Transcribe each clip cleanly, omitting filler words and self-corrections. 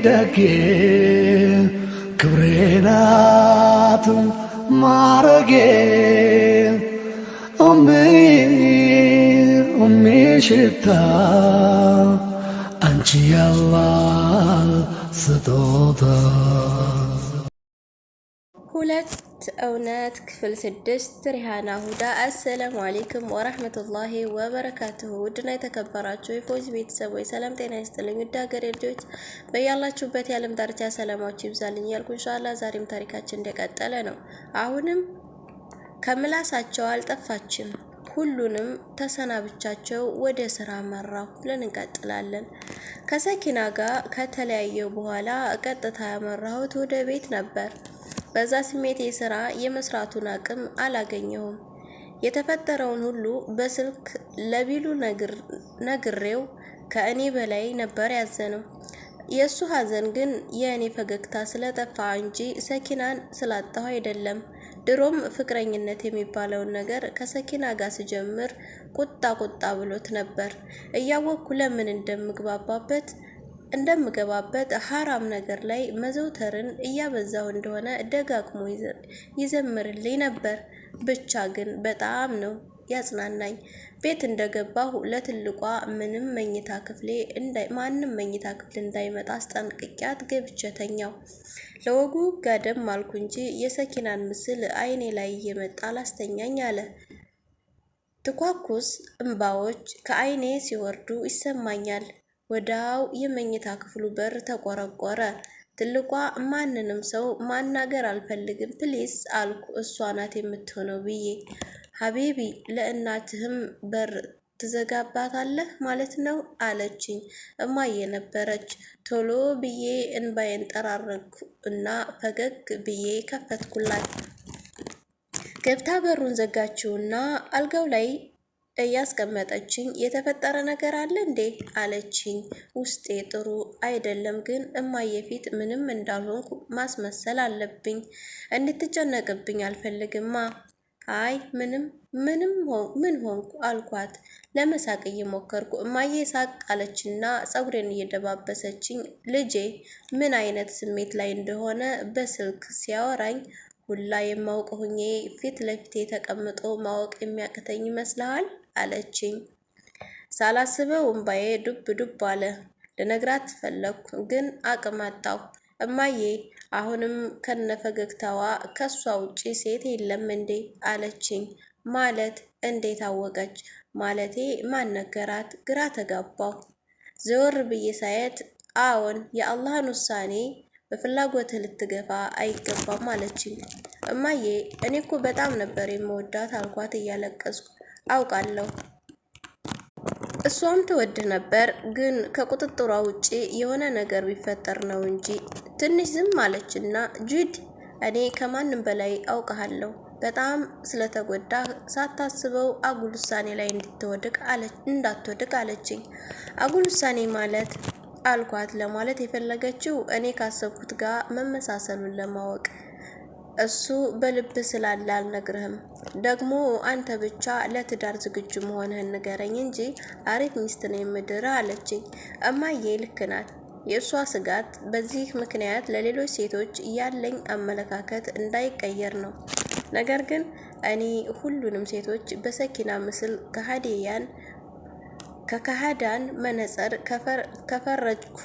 ደጌ ክብሬናት ማረጌ ሽታ አንቺ ያላህ ስጦታ። ሁለት እውነት ክፍል 6 ሪሃና ሁዳ። አሰላሙ አለይኩም ወራህመቱላሂ ወበረካቱሁ። ውድና የተከበራችሁ የፎዚ ቤተሰቦች ሰላም ጤና ይስጥልኝ። ውድ ሀገሬ ልጆች በያላችሁበት የዓለም ዳርቻ ሰላማችሁ ይብዛልኝ እያልኩ ኢንሻአላህ ዛሬም ታሪካችን እንደቀጠለ ነው። አሁንም ከምላሳቸው አልጠፋችም። ሁሉንም ተሰናብቻቸው ወደ ስራ መራሁ ብለን እንቀጥላለን። ከሰኪና ጋር ከተለያየው በኋላ ቀጥታ ያመራሁት ወደ ቤት ነበር። በዛ ስሜቴ ስራ የመስራቱን አቅም አላገኘሁም። የተፈጠረውን ሁሉ በስልክ ለቢሉ ነግሬው ከእኔ በላይ ነበር ያዘነው። የሱ ሀዘን ግን የእኔ ፈገግታ ስለጠፋ እንጂ ሰኪናን ስላጣሁ አይደለም። ድሮም ፍቅረኝነት የሚባለውን ነገር ከሰኪና ጋር ስጀምር ቁጣ ብሎት ነበር። እያወቅኩ ለምን እንደምገባበት ሐራም ነገር ላይ መዘውተርን እያበዛው እንደሆነ ደጋግሞ ይዘምርልኝ ነበር። ብቻ ግን በጣም ነው ያጽናናኝ። ቤት እንደገባሁ ለትልቋ ማንም መኝታ ክፍል እንዳይመጣ አስጠንቅቂያት ገብቼ ተኛው። ለወጉ ጋደም አልኩ እንጂ የሰኪናን ምስል አይኔ ላይ እየመጣ አላስተኛኝ አለ። ትኳኩስ እንባዎች ከአይኔ ሲወርዱ ይሰማኛል። ወዳው የመኝታ ክፍሉ በር ተቆረቆረ። ትልቋ ማንንም ሰው ማናገር አልፈልግም ፕሊስ አልኩ። እሷ ናት የምትሆነው ብዬ። ሀቢቢ ለእናትህም በር ትዘጋባታለህ ማለት ነው አለችኝ። እማዬ ነበረች። ቶሎ ብዬ እንባዬን ጠራረግኩ እና ፈገግ ብዬ ከፈትኩላት። ገብታ በሩን ዘጋችውና አልጋው ላይ እያስቀመጠችኝ የተፈጠረ ነገር አለ እንዴ አለችኝ። ውስጤ ጥሩ አይደለም፣ ግን እማዬ ፊት ምንም እንዳልሆንኩ ማስመሰል አለብኝ። እንድትጨነቅብኝ አልፈልግማ። አይ ምን ሆንኩ አልኳት ለመሳቅ እየሞከርኩ። እማዬ ሳቅ አለችና ፀጉሬን እየደባበሰችኝ ልጄ ምን አይነት ስሜት ላይ እንደሆነ በስልክ ሲያወራኝ ሁላ የማውቅ ሁኜ ፊት ለፊቴ ተቀምጦ ማወቅ የሚያቅተኝ ይመስልሃል አለችኝ። ሳላስበው እምባዬ ዱብ አለ። ልነግራት ፈለግኩ፣ ግን አቅም አጣሁ። እማዬ አሁንም ከነፈገግታዋ ከሷ ውጪ ሴት የለም እንዴ አለችኝ። ማለት እንዴት አወቀች? ማለቴ ማን ነገራት? ግራ ተጋባሁ። ዘወር ብዬ ሳየት አዎን የአላህን ውሳኔ በፍላጎትህ ልትገፋ አይገባም አለችኝ። እማዬ እኔ እኮ በጣም ነበር የምወዳት አልኳት እያለቀስኩ። አውቃለሁ እሷም ትወድህ ነበር፣ ግን ከቁጥጥሯ ውጪ የሆነ ነገር ቢፈጠር ነው እንጂ። ትንሽ ዝም አለችና ጁድ እኔ ከማንም በላይ አውቃለሁ። በጣም ስለተጎዳህ ሳታስበው አጉል ውሳኔ ላይ እንዳትወድቅ አለችኝ። አጉል ውሳኔ ማለት አልኳት። ለማለት የፈለገችው እኔ ካሰብኩት ጋር መመሳሰሉን ለማወቅ። እሱ በልብ ስላለ አልነግርህም። ደግሞ አንተ ብቻ ለትዳር ዝግጁ መሆንህን ንገረኝ እንጂ አሪፍ ሚስት ነው የምድርህ አለችኝ። እማዬ ልክ ናት። የእሷ ስጋት በዚህ ምክንያት ለሌሎች ሴቶች ያለኝ አመለካከት እንዳይቀየር ነው። ነገር ግን እኔ ሁሉንም ሴቶች በሰኪና ምስል ከካህዳን መነጽር ከፈረጅኩ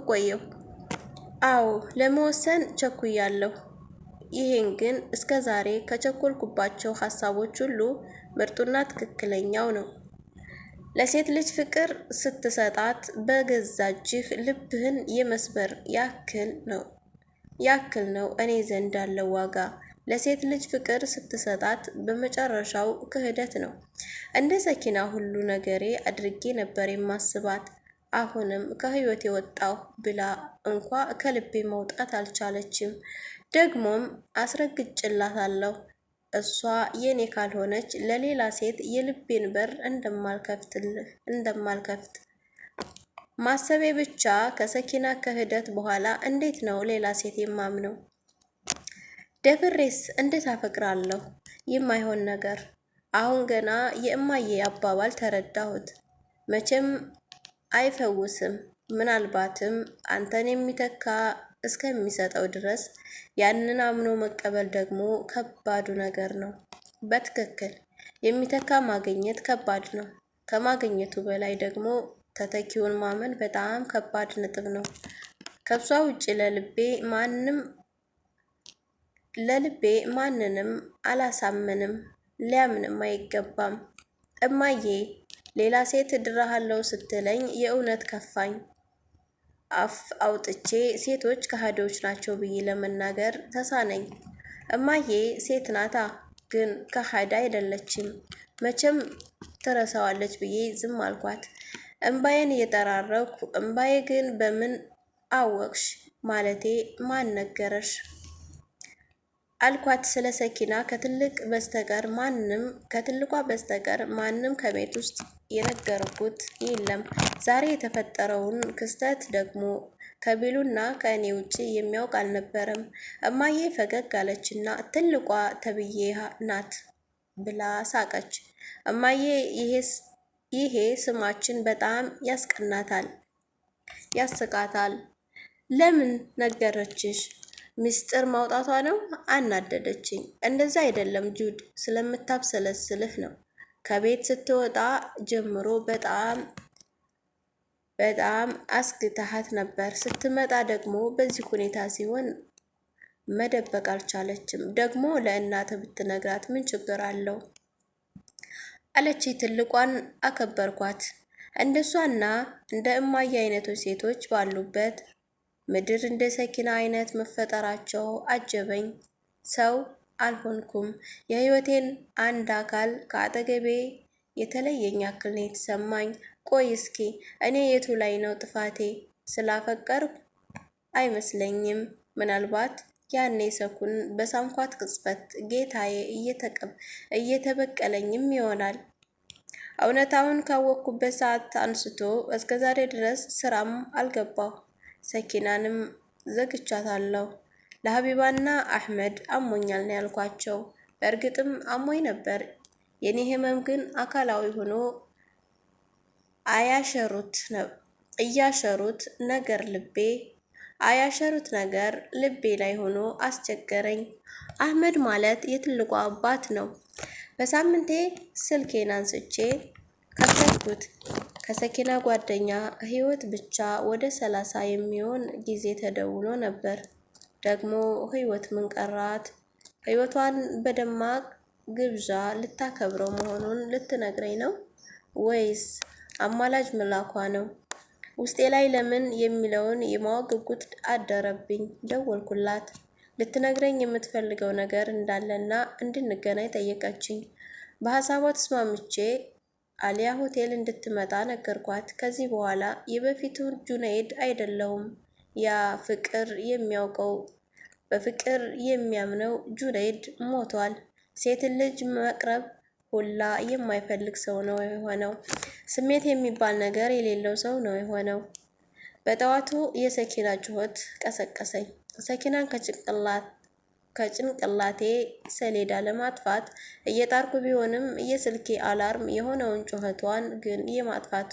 ቆየሁ። አዎ ለመወሰን ቸኩያለሁ። ይሄን ግን እስከ ዛሬ ከቸኮልኩባቸው ሀሳቦች ሁሉ ምርጡና ትክክለኛው ነው። ለሴት ልጅ ፍቅር ስትሰጣት በገዛ እጅህ ልብህን የመስበር ያክል ነው እኔ ዘንድ ያለው ዋጋ። ለሴት ልጅ ፍቅር ስትሰጣት በመጨረሻው ክህደት ነው። እንደ ሰኪና ሁሉ ነገሬ አድርጌ ነበር የማስባት። አሁንም ከህይወት የወጣሁ ብላ እንኳ ከልቤ መውጣት አልቻለችም። ደግሞም አስረግጬላታለሁ እሷ የኔ ካልሆነች ለሌላ ሴት የልቤን በር እንደማልከፍት ማሰቤ ብቻ። ከሰኪና ክህደት በኋላ እንዴት ነው ሌላ ሴት የማምነው? ደፍሬስ እንዴት አፈቅራለሁ? የማይሆን ነገር አሁን ገና የእማዬ አባባል ተረዳሁት። መቼም አይፈውስም። ምናልባትም አንተን የሚተካ እስከሚሰጠው ድረስ ያንን አምኖ መቀበል ደግሞ ከባዱ ነገር ነው። በትክክል የሚተካ ማግኘት ከባድ ነው። ከማግኘቱ በላይ ደግሞ ተተኪውን ማመን በጣም ከባድ ነጥብ ነው። ከሷ ውጭ ለልቤ ማንንም አላሳምንም፣ ሊያምንም አይገባም። እማዬ ሌላ ሴት እድርሃለሁ ስትለኝ የእውነት ከፋኝ። አፍ አውጥቼ ሴቶች ከሃዲዎች ናቸው ብዬ ለመናገር ተሳነኝ። እማዬ ሴት ናታ፣ ግን ከሃዲ አይደለችም። መቼም ትረሳዋለች ብዬ ዝም አልኳት። እምባዬን እየጠራረኩ እምባዬ ግን በምን አወቅሽ? ማለቴ ማን ነገረሽ? አልኳት። ስለ ሰኪና ከትልቋ በስተቀር ማንም ከቤት ውስጥ የነገርኩት የለም። ዛሬ የተፈጠረውን ክስተት ደግሞ ከቢሉና ከእኔ ውጭ የሚያውቅ አልነበረም። እማዬ ፈገግ አለችና ትልቋ ተብዬ ናት ብላ ሳቀች። እማዬ ይሄ ስማችን በጣም ያስቃታል። ለምን ነገረችሽ? ምስጢር ማውጣቷ ነው። አናደደችኝ። እንደዛ አይደለም ጁድ፣ ስለምታብሰለስልህ ነው። ከቤት ስትወጣ ጀምሮ በጣም አስግተሃት ነበር። ስትመጣ ደግሞ በዚህ ሁኔታ ሲሆን መደበቅ አልቻለችም። ደግሞ ለእናትህ ብትነግራት ምን ችግር አለው አለች። ትልቋን አከበርኳት። እንደሷና እንደ እማዬ አይነቶች ሴቶች ባሉበት ምድር እንደ ሰኪና አይነት መፈጠራቸው አጀበኝ። ሰው አልሆንኩም። የህይወቴን አንድ አካል ከአጠገቤ የተለየኝ ያክል ነው የተሰማኝ። ቆይ እስኪ እኔ የቱ ላይ ነው ጥፋቴ? ስላፈቀርኩ አይመስለኝም። ምናልባት ያኔ ሰኩን በሳምኳት ቅጽበት ጌታዬ እየተበቀለኝም ይሆናል። እውነታውን ካወቅኩበት ሰዓት አንስቶ እስከ ዛሬ ድረስ ስራም አልገባሁ። ሰኪናንም ዘግቻታለሁ። ለሀቢባና አህመድ አሞኛል ነው ያልኳቸው። በእርግጥም አሞኝ ነበር። የኔ ህመም ግን አካላዊ ሆኖ እያሸሩት ነገር ልቤ ላይ ሆኖ አስቸገረኝ። አህመድ ማለት የትልቋ አባት ነው። በሳምንቴ ስልኬን አንስቼ ከፈትኩት። ከሰኪና ጓደኛ ህይወት ብቻ ወደ 30 የሚሆን ጊዜ ተደውሎ ነበር። ደግሞ ህይወት ምን ቀራት? ህይወቷን በደማቅ ግብዣ ልታከብረው መሆኑን ልትነግረኝ ነው ወይስ አማላጅ መላኳ ነው? ውስጤ ላይ ለምን የሚለውን የማወቅ ጉጉት አደረብኝ። ደወልኩላት። ልትነግረኝ የምትፈልገው ነገር እንዳለና እንድንገናኝ ጠየቀችኝ። በሀሳቧ ተስማምቼ አሊያ ሆቴል እንድትመጣ ነገርኳት። ከዚህ በኋላ የበፊቱ ጁነይድ አይደለሁም። ያ በፍቅር የሚያምነው ጁነይድ ሞቷል። ሴትን ልጅ መቅረብ ሁላ የማይፈልግ ሰው ነው የሆነው። ስሜት የሚባል ነገር የሌለው ሰው ነው የሆነው። በጠዋቱ የሰኪና ጩኸት ቀሰቀሰኝ። ሰኪናን ከጭንቅላቴ ሰሌዳ ለማጥፋት እየጣርኩ ቢሆንም የስልኬ አላርም የሆነውን ጩኸቷን ግን የማጥፋት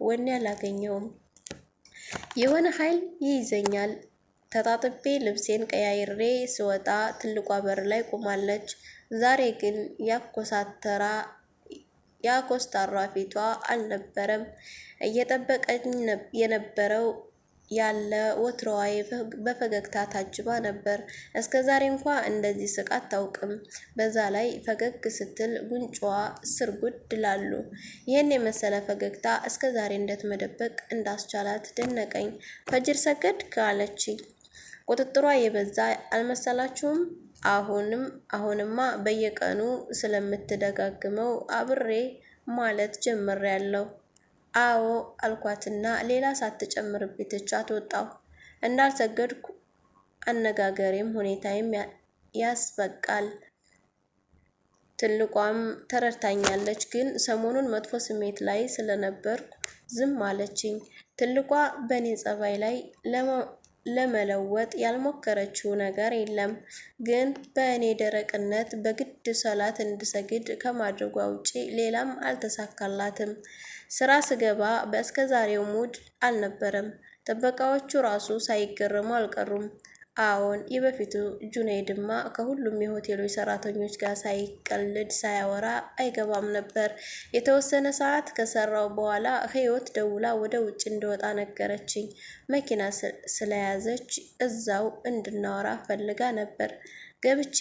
ወኔ አላገኘውም። የሆነ ኃይል ይይዘኛል። ተጣጥቤ ልብሴን ቀያይሬ ስወጣ ትልቋ በር ላይ ቆማለች። ዛሬ ግን ያኮስታራ ፊቷ አልነበረም። እየጠበቀኝ የነበረው ያለ ወትሮዋ በፈገግታ ታጅባ ነበር። እስከ ዛሬ እንኳ እንደዚህ ስቃ አታውቅም። በዛ ላይ ፈገግ ስትል ጉንጯ ስር ጉድ ላሉ። ይህን የመሰለ ፈገግታ እስከ ዛሬ እንደትመደበቅ እንዳስቻላት ደነቀኝ። ፈጅር ሰገድክ አለችኝ። ቁጥጥሯ የበዛ አልመሰላችሁም? አሁንማ በየቀኑ ስለምትደጋግመው አብሬ ማለት ጀምሬያለሁ። አዎ አልኳትና ሌላ ሳትጨምርብኝ ትቻት ወጣሁ። እንዳልሰገድኩ አነጋገሬም ሁኔታዬም ያስበቃል። ትልቋም ተረድታኛለች፣ ግን ሰሞኑን መጥፎ ስሜት ላይ ስለነበርኩ ዝም አለችኝ። ትልቋ በእኔ ጸባይ ላይ ለመለወጥ ያልሞከረችው ነገር የለም። ግን በእኔ ደረቅነት በግድ ሰላት እንድሰግድ ከማድረጓ ውጪ ሌላም አልተሳካላትም። ስራ ስገባ በእስከዛሬው ሙድ አልነበረም። ጥበቃዎቹ ራሱ ሳይገረሙ አልቀሩም። አዎን፣ የበፊቱ ጁነይድማ ከሁሉም የሆቴሎች ሰራተኞች ጋር ሳይቀልድ ሳያወራ አይገባም ነበር። የተወሰነ ሰዓት ከሰራው በኋላ ህይወት ደውላ ወደ ውጭ እንደወጣ ነገረችኝ። መኪና ስለያዘች እዛው እንድናወራ ፈልጋ ነበር። ገብቼ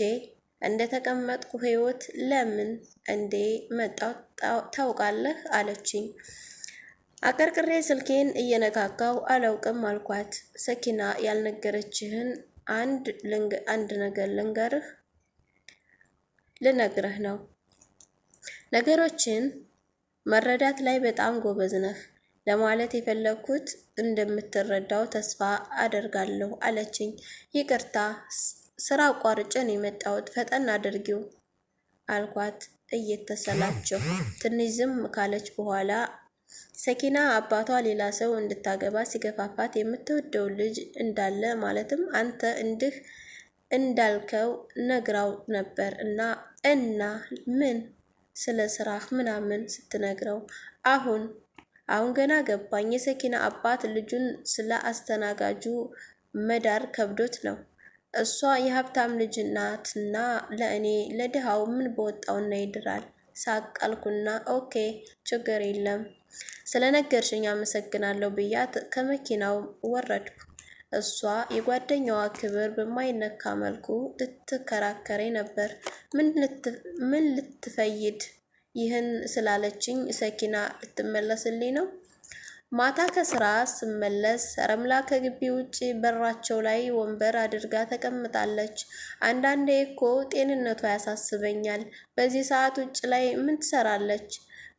እንደተቀመጥኩ ህይወት ለምን እንዴ መጣው ታውቃለህ አለችኝ። አቀርቅሬ ስልኬን እየነካካው አላውቅም አልኳት። ሰኪና ያልነገረችህን አንድ ነገር ልነግርህ ነው። ነገሮችን መረዳት ላይ በጣም ጎበዝ ነህ። ለማለት የፈለኩት እንደምትረዳው ተስፋ አደርጋለሁ አለችኝ። ይቅርታ፣ ስራ አቋርጬ ነው የመጣሁት፣ ፈጠን አድርጊው አልኳት እየተሰላቸው። ትንሽ ዝም ካለች በኋላ ሰኪና አባቷ ሌላ ሰው እንድታገባ ሲገፋፋት የምትወደው ልጅ እንዳለ ማለትም አንተ እንዲህ እንዳልከው ነግራው ነበር እና ምን ስለ ስራህ ምናምን ስትነግረው አሁን ገና ገባኝ። የሰኪና አባት ልጁን ስለ አስተናጋጁ መዳር ከብዶት ነው። እሷ የሀብታም ልጅ ናትና ለእኔ ለድሃው ምን በወጣውና ይድራል። ሳቃልኩና ኦኬ ችግር የለም ስለነገርሽኝ አመሰግናለሁ ብያት ከመኪናው ወረድኩ። እሷ የጓደኛዋ ክብር በማይነካ መልኩ ልትከራከረኝ ነበር። ምን ልትፈይድ ይህን ስላለችኝ ሰኪና ልትመለስልኝ ነው? ማታ ከስራ ስመለስ ረምላ ከግቢ ውጭ በራቸው ላይ ወንበር አድርጋ ተቀምጣለች። አንዳንዴ እኮ ጤንነቷ ያሳስበኛል። በዚህ ሰዓት ውጭ ላይ ምን ትሰራለች?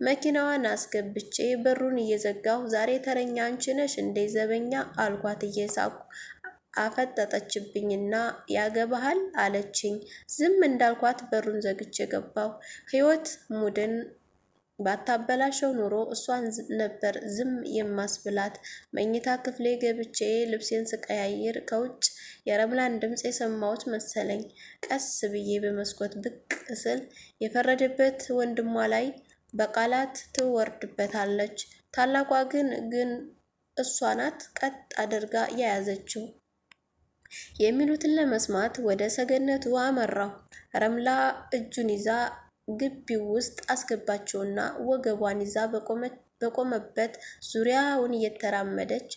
መኪናዋን አስገብቼ በሩን እየዘጋሁ ዛሬ ተረኛ አንቺ ነሽ እንዴ ዘበኛ አልኳት እየሳኩ። አፈጠጠችብኝና ያገባሃል አለችኝ። ዝም እንዳልኳት በሩን ዘግቼ ገባሁ። ህይወት ሙድን ባታበላሸው ኑሮ እሷን ነበር ዝም የማስብላት። መኝታ ክፍሌ ገብቼ ልብሴን ስቀያይር ከውጭ የረምላን ድምፅ የሰማሁት መሰለኝ። ቀስ ብዬ በመስኮት ብቅ ስል የፈረደበት ወንድሟ ላይ በቃላት ትወርድበታለች። ታላቋ ግን እሷ ናት ቀጥ አድርጋ የያዘችው። የሚሉትን ለመስማት ወደ ሰገነቱ አመራሁ። ረምላ እጁን ይዛ ግቢው ውስጥ አስገባቸውና ወገቧን ይዛ በቆመበት ዙሪያውን እየተራመደች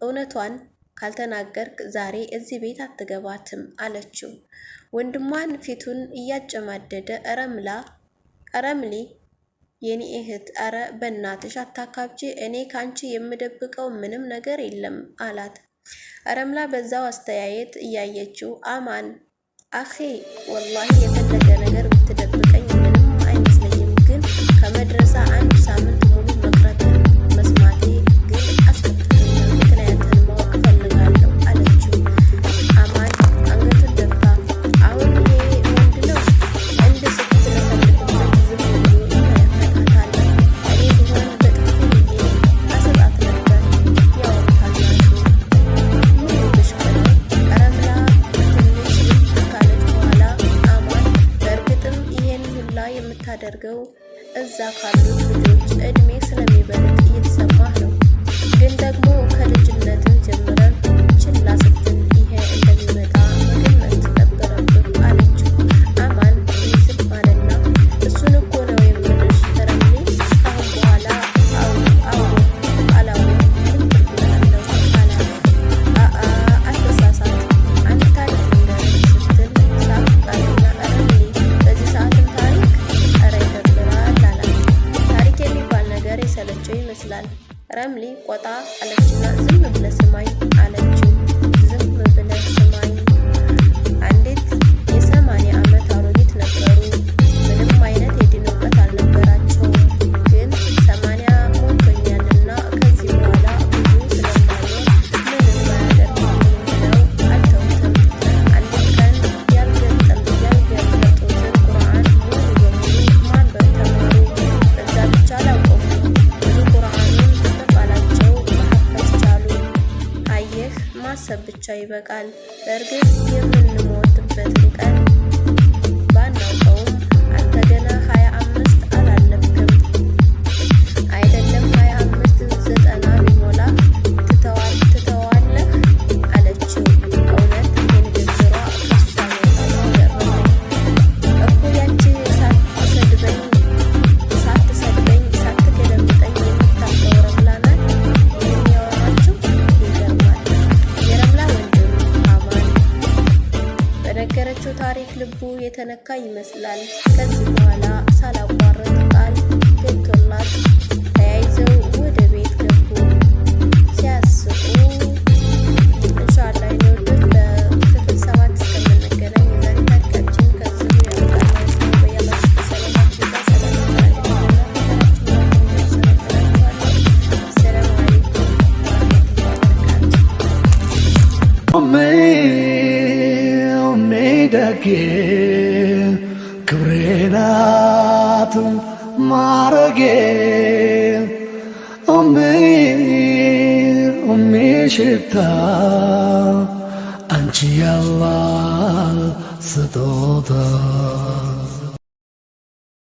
እውነቷን ካልተናገርክ ዛሬ እዚህ ቤት አትገባትም አለችው። ወንድሟን ፊቱን እያጨማደደ ረምሊ የኔ እህት፣ አረ በእናትሽ አታካብጂ፣ እኔ ካንቺ የምደብቀው ምንም ነገር የለም አላት። ረምላ በዛው አስተያየት እያየችው አማን አኺ ወላሂ የፈለገ ነገር ብትደብቀኝ ምንም አይመስለኝም፣ ግን ከመድረሳ አንድ ሳምንት ሙሉ መቅረትን መስማቴ ግን አስከፍቶኛል። ምክንያትን ማወቅ ፈልጋለሁ አለችው። አማን አንገቱን ደፋ። አሁን ይሄ ወንድ ነው እንደ ስትለፈልፍበት ዝም ብሎ ይመለከታታል። እኔ ቢሆን በጥፊ ብዬ አሰጣት ነበር። ያወታላችሁ ምን ተሽከረ ረምላ የምታደርገው እዛ ካሉት ልጆች እድሜ ስለሚበልጥ እየተሰማህ ነው። ግን ደግሞ ከልጅነትህ ጀምረህ ችላ ስትል ይሄ እንደሚመጣ መገመት ነበረብህ አለችው። አማን ይስቅ ማለትና እሱን እኮ ነው የምልሽ ረምሌ፣ ካሁን በኋላ አላው ምን ትርጉም አለው አላት። አስተሳሳት አንድ ታሪክ ንገረኝ ስትል ሳቅ ቃልና ረምሌ በዚህ ሰዓትም ታሪክ ሰለቸው ይመስላል። ረምሊ ቆጣ አለችና ዝም ብለህ ስማኝ አለችው። ዝም ብለህ ስማኝ። አንዲት የ80 ዓመት አሮጊት ነበሩ። ምንም አይነት የዲን እውቀት አልነበራቸውም። ግን 80 ሞልቶኛልና ከዚህ በኋላ ብዙ ስለማይኖር ምንም አያደርግልኝም ብለው አልተውትም። አንድ ቀን ያልገለጡትን ቁርአን ሙሉ በሙሉ ማንበብ ተማሩ። በዛ ብቻ አላቆሙም። ማሰብ ብቻ ይበቃል። በእርግጥ የምንሞትበትን ቀን ባናውቀውም አንተ ገና 25 አላለፍክም። አይደለም 25 90 ቢሞላ ትተዋለህ አለችው። እውነት ይሄ ንግግሯ ከሷ መውጣቷ ገረመኝ እኮ። ያቺ ሳትሰድበኝ ሳትገለምጠኝ የምታውቀው ረምላ ናት የሚያወራችው። ይገርማል። የረምላ ወንድም አማን በነገረችው ታሪክ ልቡ የተነካ ይመስላል። ከዚህ በኋላ ሳላቋርጥ ቃል ገብቶላት ተያይዘው ወደ ቤት ገቡ። ሲያስቁ ኢንሻአላህ ይወዱት። በክፍል 7 እስከምንገናኝ የዛሬ ታሪካችን ከዚሁ ያበቃል። በያላችሁ ሰላማችሁ ሰላም ሰላም አለይኩም ደጌ ክብሬ ናት ማረጌ ሽታ አንቺ ያላህ ስጦታ